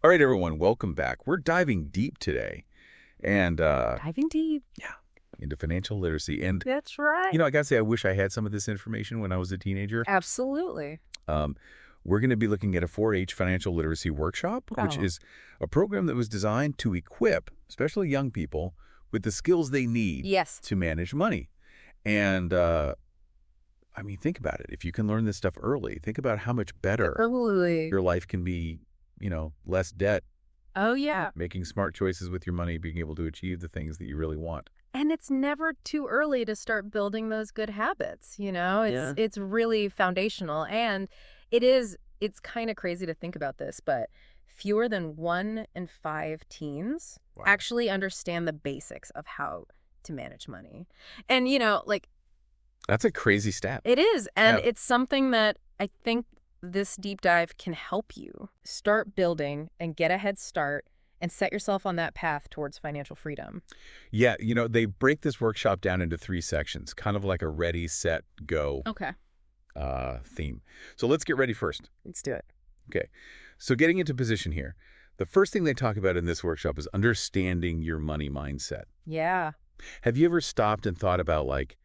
All right, everyone, welcome back. We're diving deep today and Diving deep. yeah, into financial literacy. And, That's right. I got to say, I wish I had some of this information when I was a teenager. Absolutely. Um, we're going to be looking at a 4-H financial literacy workshop, which Oh. is a program that was designed to equip, especially young people, with the skills they need Yes. to manage money. And, think about it. If you can learn this stuff early, think about how much better Absolutely. your life can be, less debt, Oh, yeah. making smart choices with your money, being able to achieve the things that you really want. And it's never too early to start building those good habits, you know? It's really foundational. And it's kind of crazy to think about this, but fewer than 1 in 5 teens Wow. actually understand the basics of how to manage money. And, That's a crazy stat. it is. And Yeah. it's something that I think this deep dive can help you start building and get a head start and set yourself on that path towards financial freedom. Yeah, they break this workshop down into 3 sections, kind of like a ready, set, go Okay, theme. So let's get ready first. let's do it. Okay. So getting into position here, the first thing they talk about in this workshop is understanding your money mindset. Yeah. Have you ever stopped and thought about, like,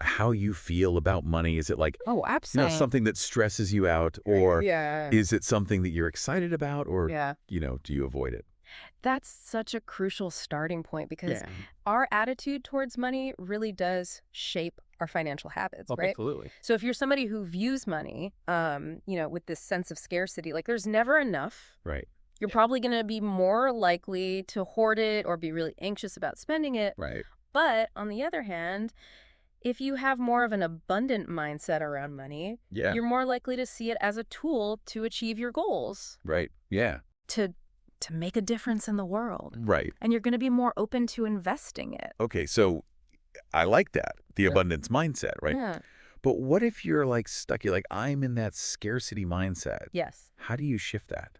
how you feel about money? Is it like, Oh, absolutely. something that stresses you out, or Yeah. is it something that you're excited about, or, Yeah. do you avoid it? That's such a crucial starting point because Yeah. our attitude towards money really does shape our financial habits, Oh, right? absolutely. So if you're somebody who views money, with this sense of scarcity, like there's never enough, Right. you're probably going to be more likely to hoard it or be really anxious about spending it. Right. But on the other hand, if you have more of an abundant mindset around money, Yeah. you're more likely to see it as a tool to achieve your goals, Right. Yeah. to make a difference in the world. Right. And you're going to be more open to investing it. Okay. So I like that, the Yeah. abundance mindset, right? Yeah. But what if you're like stuck? You're like, I'm in that scarcity mindset. Yes. How do you shift that?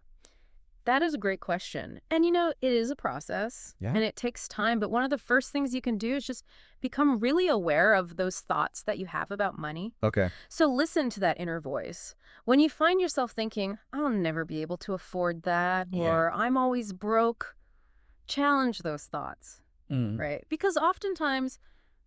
That is a great question. And it is a process Yeah. and it takes time. But one of the first things you can do is just become really aware of those thoughts that you have about money. Okay. So listen to that inner voice. When you find yourself thinking, I'll never be able to afford that, Yeah. or I'm always broke, challenge those thoughts, right? Because oftentimes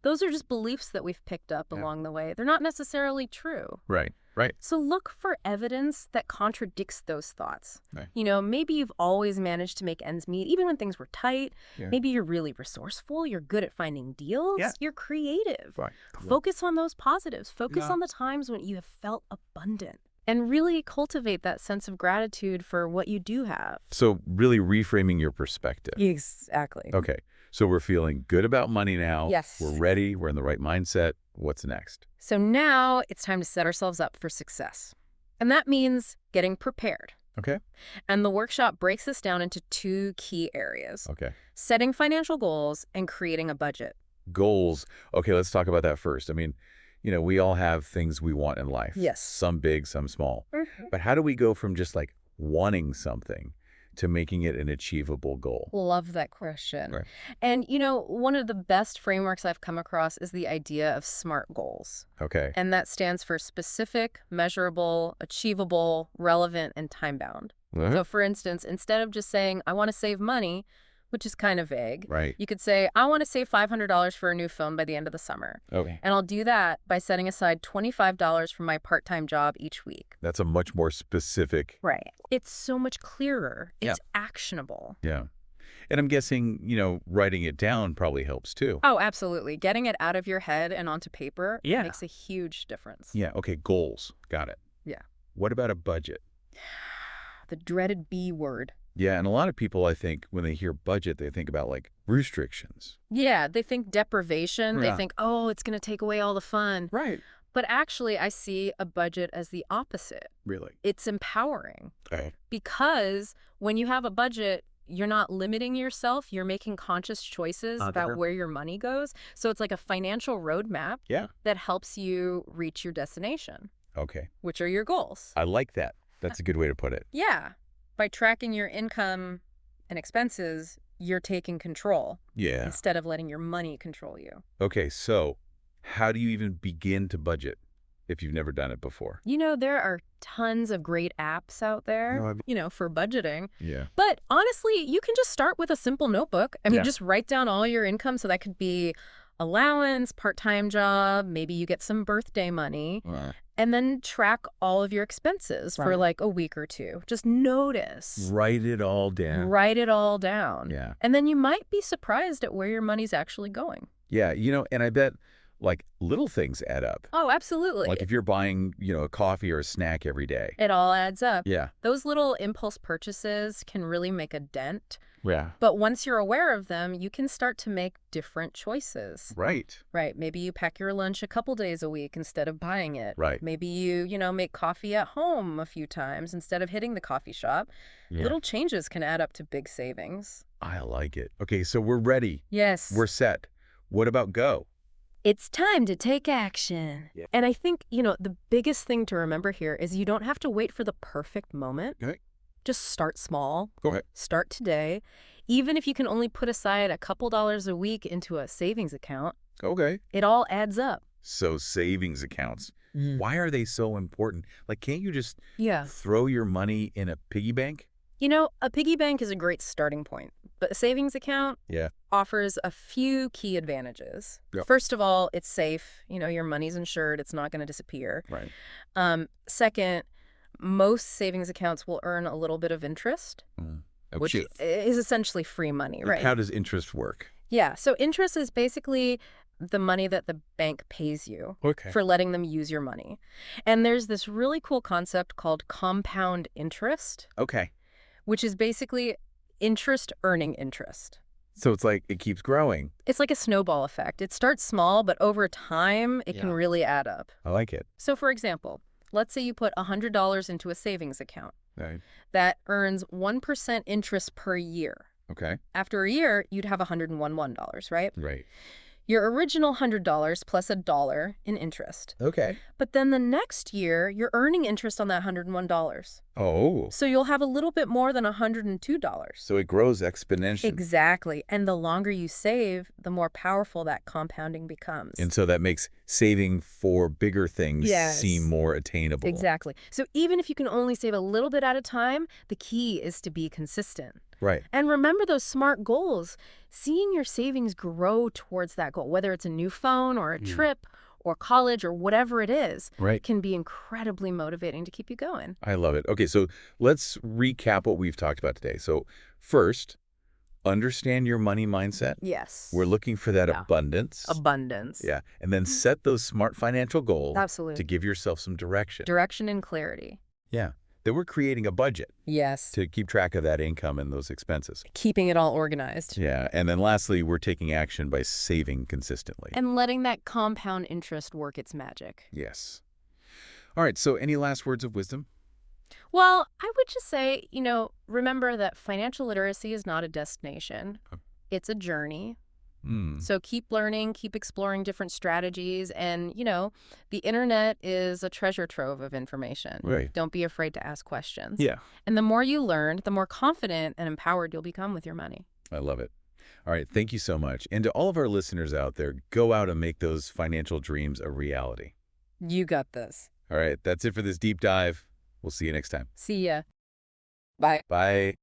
those are just beliefs that we've picked up Yeah. along the way. They're not necessarily true. Right. Right. So look for evidence that contradicts those thoughts. Right. Maybe you've always managed to make ends meet, even when things were tight. Yeah. Maybe you're really resourceful. You're good at finding deals. Yeah. You're creative. Right. Focus on those positives. Focus Yeah. on the times when you have felt abundant. And really cultivate that sense of gratitude for what you do have. So really reframing your perspective. Exactly. Okay. So we're feeling good about money now. Yes. We're ready. We're in the right mindset. What's next? So now it's time to set ourselves up for success. And that means getting prepared. Okay. And the workshop breaks this down into 2 key areas: Okay. setting financial goals and creating a budget. Goals. Okay, let's talk about that first. We all have things we want in life. Yes. Some big, some small. But how do we go from just like wanting something to making it an achievable goal? Love that question. Right. And, one of the best frameworks I've come across is the idea of SMART goals. Okay. And that stands for specific, measurable, achievable, relevant, and time-bound. So, for instance, instead of just saying, I want to save money, which is kind of vague, Right. you could say, I want to save $500 for a new phone by the end of the summer. Okay. And I'll do that by setting aside $25 from my part-time job each week. That's a much more specific. Right. It's so much clearer. Yeah. It's actionable. Yeah. And I'm guessing, writing it down probably helps too. Oh, absolutely. Getting it out of your head and onto paper Yeah. makes a huge difference. Yeah. Okay. Goals. Got it. Yeah. What about a budget? The dreaded B word. Yeah. And a lot of people, I think, when they hear budget, they think about like restrictions. Yeah, they think deprivation. Yeah. They think, oh, it's going to take away all the fun. Right. But actually, I see a budget as the opposite. Really. It's empowering. Okay. Because when you have a budget, you're not limiting yourself. You're making conscious choices about where your money goes. So it's like a financial roadmap Yeah. that helps you reach your destination, Okay. which are your goals. I like that. That's a good way to put it. Yeah. By tracking your income and expenses, you're taking control Yeah. instead of letting your money control you. Okay. So how do you even begin to budget? if you've never done it before. There are tons of great apps out there, No, for budgeting. yeah. But honestly, you can just start with a simple notebook. I mean, Yeah. just write down all your income. So that could be allowance, part-time job, maybe you get some birthday money, Right. and then track all of your expenses for Right. like a week or two. Just notice. Write it all down. Write it all down. Yeah. And then you might be surprised at where your money's actually going. Yeah, and I bet, like, little things add up. Oh, absolutely. Like if you're buying, a coffee or a snack every day. It all adds up. Yeah. Those little impulse purchases can really make a dent. Yeah. But once you're aware of them, you can start to make different choices. Right. Right. Maybe you pack your lunch a couple days a week instead of buying it. Right. Maybe you make coffee at home a few times instead of hitting the coffee shop. Yeah. Little changes can add up to big savings. I like it. Okay, so we're ready. Yes. We're set. What about go? It's time to take action. Yeah. And I think, the biggest thing to remember here is you don't have to wait for the perfect moment. Okay. Just start small. Go ahead. Start today. Even if you can only put aside a couple dollars a week into a savings account, Okay. it all adds up. So savings accounts, why are they so important? Like, can't you just Yeah. throw your money in a piggy bank? A piggy bank is a great starting point, but a savings account Yeah. offers a few key advantages. Yep. First of all, it's safe. Your money's insured. It's not going to disappear. Right. Second, most savings accounts will earn a little bit of interest, which Okay. is essentially free money, Like, right? how does interest work? Yeah, so interest is basically the money that the bank pays you Okay. for letting them use your money. And there's this really cool concept called compound interest, Okay. which is basically interest earning interest. So it's like it keeps growing. It's like a snowball effect. It starts small, but over time, it can Yeah. really add up. I like it. So for example, let's say you put $100 into a savings account Right. that earns 1% interest per year. Okay. After a year, you'd have $101, right? Right. Your original $100 plus $1 in interest. Okay. But then the next year, you're earning interest on that $101. Oh. So you'll have a little bit more than $102. So it grows exponentially. Exactly. And the longer you save, the more powerful that compounding becomes. And so that makes saving for bigger things Yes. seem more attainable. Exactly. So even if you can only save a little bit at a time, the key is to be consistent. Right. And remember those SMART goals. Seeing your savings grow towards that goal, whether it's a new phone or a trip or college or whatever it is, Right. can be incredibly motivating to keep you going. I love it. Okay, so let's recap what we've talked about today. So first, understand your money mindset. Yes. We're looking for that Yeah. abundance. Abundance. Yeah. And then set those smart financial goals Absolutely. to give yourself some direction. Direction and clarity. Yeah. Then we're creating a budget Yes. to keep track of that income and those expenses. Keeping it all organized. Yeah. And then lastly, we're taking action by saving consistently. And letting that compound interest work its magic. Yes. All right. So any last words of wisdom? Well, I would just say, remember that financial literacy is not a destination. It's a journey. So keep learning, keep exploring different strategies. And, the internet is a treasure trove of information. Right. Don't be afraid to ask questions. Yeah. And the more you learn, the more confident and empowered you'll become with your money. I love it. All right. Thank you so much. And to all of our listeners out there, go out and make those financial dreams a reality. You got this. All right. That's it for this deep dive. We'll see you next time. See ya. Bye. Bye.